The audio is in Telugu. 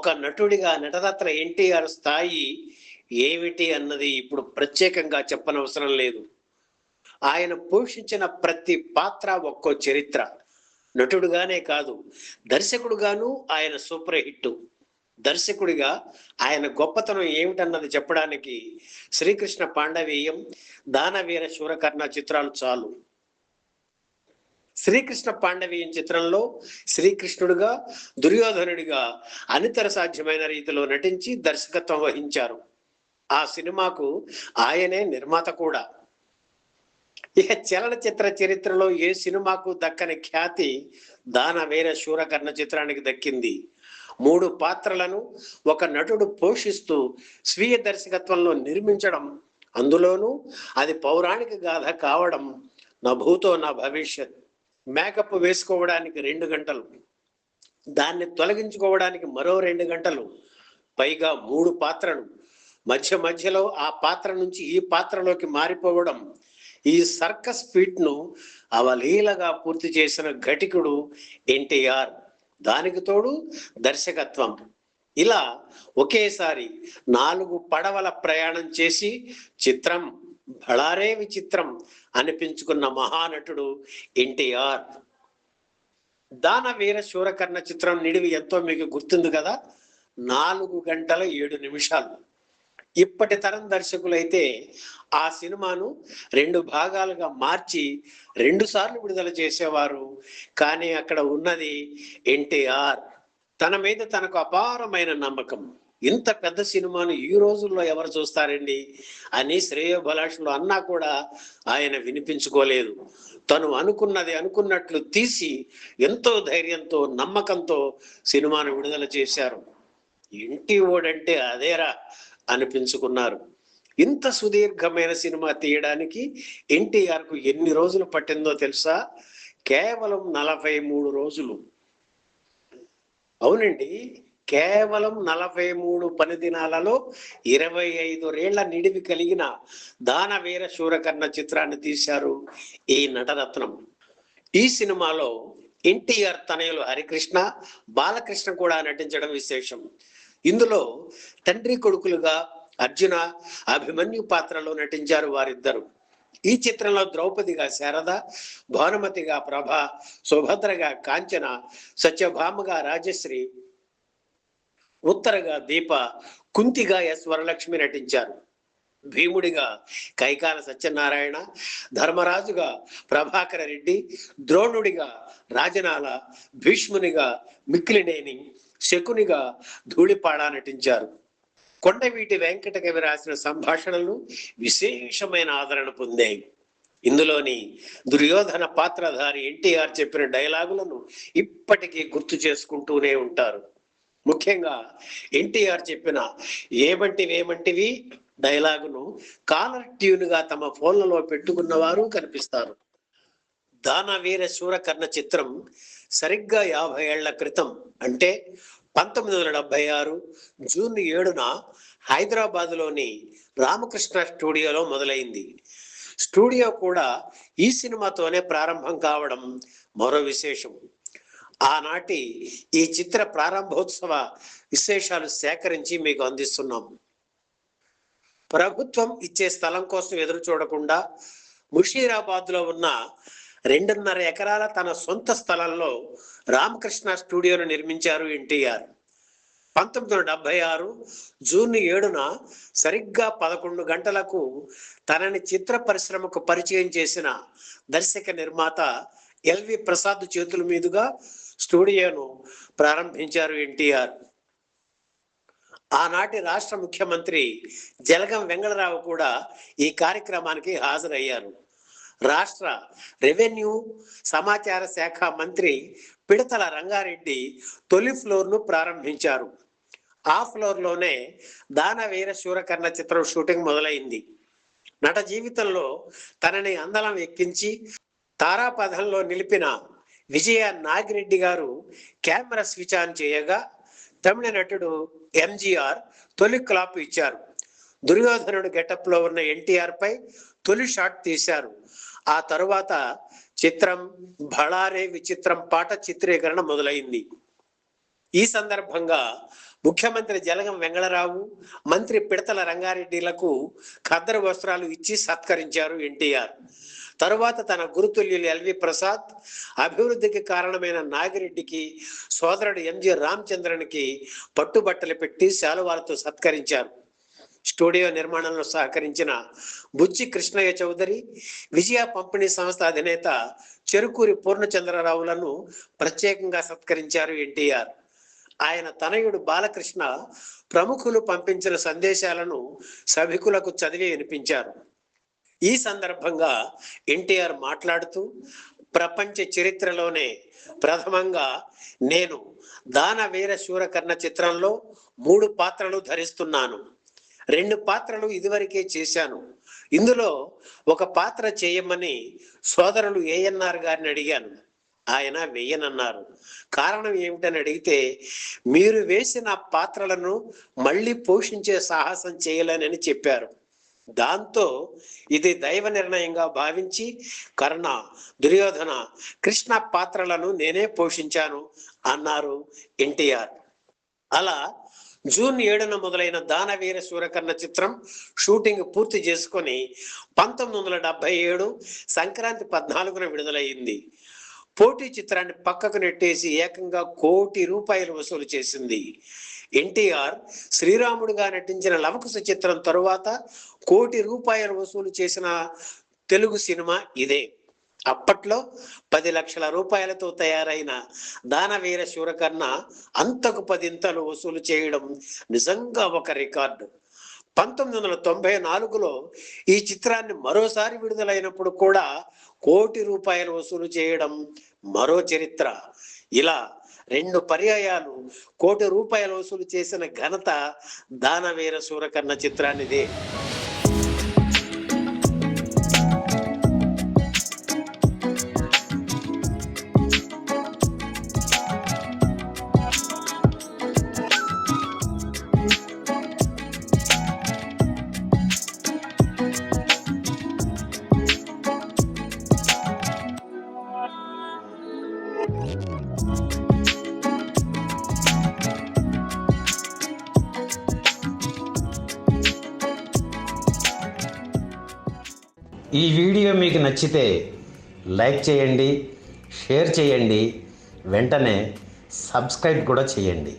ఒక నటుడిగా నటరత్న ఎన్టీఆర్ స్థాయి ఏమిటి అన్నది ఇప్పుడు ప్రత్యేకంగా చెప్పనవసరం లేదు. ఆయన పోషించిన ప్రతి పాత్ర ఒక్కో చరిత్ర. నటుడుగానే కాదు, దర్శకుడుగాను ఆయన సూపర్ హిట్. దర్శకుడిగా ఆయన గొప్పతనం ఏమిటన్నది చెప్పడానికి శ్రీకృష్ణ పాండవీయం, దానవీర శూరకర్ణ చిత్రాలు చాలు. శ్రీకృష్ణ పాండవీయం చిత్రంలో శ్రీకృష్ణుడిగా, దుర్యోధనుడిగా అనితర సాధ్యమైన రీతిలో నటించి దర్శకత్వం వహించారు. ఆ సినిమాకు ఆయనే నిర్మాత కూడా. ఇక చలనచిత్ర చరిత్రలో ఏ సినిమాకు దక్కని ఖ్యాతి దానవీర శూరకర్ణ చిత్రానికి దక్కింది. 3 పాత్రలను ఒక నటుడు పోషిస్తూ స్వీయ దర్శకత్వంలో నిర్మించడం, అందులోనూ అది పౌరాణిక గాథ కావడం నా భూతో నా భవిష్యత్. మేకప్ వేసుకోవడానికి 2 గంటలు, దాన్ని తొలగించుకోవడానికి మరో 2 గంటలు, పైగా 3 పాత్రలు, మధ్య మధ్యలో ఆ పాత్ర నుంచి ఈ పాత్రలోకి మారిపోవడం. ఈ సర్కస్ ఫీట్ ను అవలీలగా పూర్తి చేసిన ఘటికుడు ఎన్టీఆర్. దానికి తోడు దర్శకత్వం. ఇలా ఒకేసారి 4 పడవల ప్రయాణం చేసి చిత్రం బళారే విచిత్రం అనిపించుకున్న మహానటుడు ఎన్టీఆర్. దానవీర శూరకర్ణ చిత్రం నిడివి ఎంతో మీకు గుర్తుంది కదా, 4 గంటల 7 నిమిషాలు. ఇప్పటి తరం దర్శకులైతే ఆ సినిమాను 2 భాగాలుగా మార్చి 2 సార్లు విడుదల చేసేవారు. కానీ అక్కడ ఉన్నది ఎన్టీఆర్. తన మీద తనకు అపారమైన నమ్మకం. ఇంత పెద్ద సినిమాను ఈ రోజుల్లో ఎవరు చూస్తారండి అని శ్రేయోభిలాషులు అన్నా కూడా ఆయన వినిపించుకోలేదు. తను అనుకున్నది అనుకున్నట్లు తీసి ఎంతో ధైర్యంతో, నమ్మకంతో సినిమాను విడుదల చేశారు. ఇంటి ఓడంటే అదేరా అనిపించుకున్నారు. ఇంత సుదీర్ఘమైన సినిమా తీయడానికి ఎన్టీఆర్కు ఎన్ని రోజులు పట్టిందో తెలుసా? కేవలం 43 రోజులు. అవునండి, కేవలం 43 పని దినాలలో 25 ఏళ్ల నిడివి కలిగిన దానవీర శూరకర్ణ చిత్రాన్ని తీశారు ఈ నటరత్నం. ఈ సినిమాలో ఎన్టీఆర్ తనయులు హరికృష్ణ, బాలకృష్ణ కూడా నటించడం విశేషం. ఇందులో తండ్రి కొడుకులుగా అర్జున, అభిమన్యు పాత్రలో నటించారు వారిద్దరు. ఈ చిత్రంలో ద్రౌపదిగా శారద, భానుమతిగా ప్రభ, సుభద్రగా కాంచన, సత్యభామగా రాజశ్రీ, ఉత్తరగా దీప, కుంతిగా ఎస్ వరలక్ష్మి నటించారు. భీముడిగా కైకాల సత్యనారాయణ, ధర్మరాజుగా ప్రభాకర రెడ్డి, ద్రోణుడిగా రాజనాల, భీష్మునిగా మిక్కిలినేని, శకునిగా ధూళిపాడ నటించారు. కొండవీటి వెంకట కవి రాసిన సంభాషణలు విశేషమైన ఆదరణ పొందాయి. ఇందులోని దుర్యోధన పాత్రధారి ఎన్టీఆర్ చెప్పిన డైలాగులను ఇప్పటికీ గుర్తు చేసుకుంటూనే ఉంటారు. ముఖ్యంగా ఎన్టీఆర్ చెప్పిన ఏమంటివి డైలాగును కాలర్ ట్యూన్ గా తమ ఫోన్లలో పెట్టుకున్న వారు కనిపిస్తారు. దానవీర శూరకర్ణ చిత్రం సరిగ్గా 50 ఏళ్ల క్రితం, అంటే 1976 జూన్ 7న హైదరాబాద్లోని రామకృష్ణ స్టూడియోలో మొదలైంది. స్టూడియో కూడా ఈ సినిమాతోనే ప్రారంభం కావడం మరో విశేషం. ఆనాటి ఈ చిత్ర ప్రారంభోత్సవ విశేషాలు సేకరించి మీకు అందిస్తున్నాం. ప్రభుత్వం ఇచ్చే స్థలం కోసం ఎదురు చూడకుండా ముషీరాబాద్ లో ఉన్న 2.5 ఎకరాల తన సొంత స్థలంలో రామకృష్ణ స్టూడియోను నిర్మించారు ఎన్టీఆర్. 1976 జూన్ 7న సరిగ్గా 11 గంటలకు తనని చిత్ర పరిశ్రమకు పరిచయం చేసిన దర్శక నిర్మాత ఎల్వి ప్రసాద్ చేతుల మీదుగా స్టూడియోను ప్రారంభించారు ఎన్టీఆర్. ఆనాటి రాష్ట్ర ముఖ్యమంత్రి జలగం వెంగళరావు కూడా ఈ కార్యక్రమానికి హాజరయ్యారు. రాష్ట్ర రెవెన్యూ సమాచార శాఖ మంత్రి పిడతల రంగారెడ్డి తొలి ఫ్లోర్ను ప్రారంభించారు. ఆ ఫ్లోర్లోనే దానవీర శూరకర్ణ చిత్రం షూటింగ్ మొదలైంది. నట జీవితంలో తనని అందలం ఎక్కించి తారాపథంలో నిలిపిన విజయ నాగిరెడ్డి గారు కెమెరా స్విచ్ ఆన్ చేయగా తమిళ నటుడు ఎంజీఆర్ తొలి క్లాప్ ఇచ్చారు. దుర్యోధనుడు గెటప్ లో ఉన్న ఎన్టీఆర్ పై తొలి షాట్ తీశారు. ఆ తరువాత చిత్రం బళారే విచిత్రం పాట చిత్రీకరణ మొదలైంది. ఈ సందర్భంగా ముఖ్యమంత్రి జలగం వెంగళరావు, మంత్రి పిడతల రంగారెడ్డిలకు ఖద్దరు వస్త్రాలు ఇచ్చి సత్కరించారు ఎన్టీఆర్. తరువాత తన గురుతుల్యులు ఎల్వి ప్రసాద్, అభివృద్ధికి కారణమైన నాగిరెడ్డికి, సోదరుడు ఎంజి రామచంద్రన్కి పట్టుబట్టలు పెట్టి శాలువాలతో సత్కరించారు. స్టూడియో నిర్మాణంలో సహకరించిన బుచ్చి కృష్ణయ్య చౌదరి, విజయ పంపిణీ సంస్థ అధినేత చెరుకూరి పూర్ణచంద్రరావులను ప్రత్యేకంగా సత్కరించారు ఎన్టీఆర్. ఆయన తనయుడు బాలకృష్ణ ప్రముఖులు పంపించిన సందేశాలను సభికులకు చదివి వినిపించారు. ఈ సందర్భంగా ఎన్టీఆర్ మాట్లాడుతూ, ప్రపంచ చరిత్రలోనే ప్రథమంగా నేను దానవీర శూరకర్ణ చిత్రంలో 3 పాత్రలు ధరిస్తున్నాను. 2 పాత్రలు ఇదివరకే చేశాను. ఇందులో ఒక పాత్ర చేయమని సోదరులు ఏఎన్ఆర్ గారిని అడిగాను. ఆయన వేయనన్నారు. కారణం ఏమిటని అడిగితే, మీరు వేసిన పాత్రలను మళ్ళీ పోషించే సాహసం చేయలేనని చెప్పారు. దాంతో ఇది దైవ నిర్ణయంగా భావించి కర్ణ, దుర్యోధన, కృష్ణ పాత్రలను నేనే పోషించాను అన్నారు ఎన్టీఆర్. అలా జూన్ 7న మొదలైన దానవీర శూరకర్ణ చిత్రం షూటింగ్ పూర్తి చేసుకొని 1977 సంక్రాంతి 14న విడుదలయ్యింది. పోటీ చిత్రాన్ని పక్కకు నెట్టేసి ఏకంగా ₹1 కోటి వసూలు చేసింది. ఎన్టీఆర్ శ్రీరాముడుగా నటించిన లవకుశ చిత్రం తరువాత ₹1 కోటి వసూలు చేసిన తెలుగు సినిమా ఇదే. అప్పట్లో 10 లక్షల రూపాయలతో తయారైన దానవీర శూరకర్ణ అంతకు 10 వసూలు చేయడం నిజంగా ఒక రికార్డు. 1994లో ఈ చిత్రాన్ని మరోసారి విడుదలైనప్పుడు కూడా ₹1 కోటి వసూలు చేయడం మరో చరిత్ర. ఇలా 2 పర్యాయాలు ₹1 కోటి వసూలు చేసిన ఘనత దానవీర శూరకర్ణ చిత్రానిదే. ఈ వీడియో మీకు నచ్చితే లైక్ చేయండి, షేర్ చేయండి, వెంటనే సబ్స్క్రైబ్ కూడా చేయండి.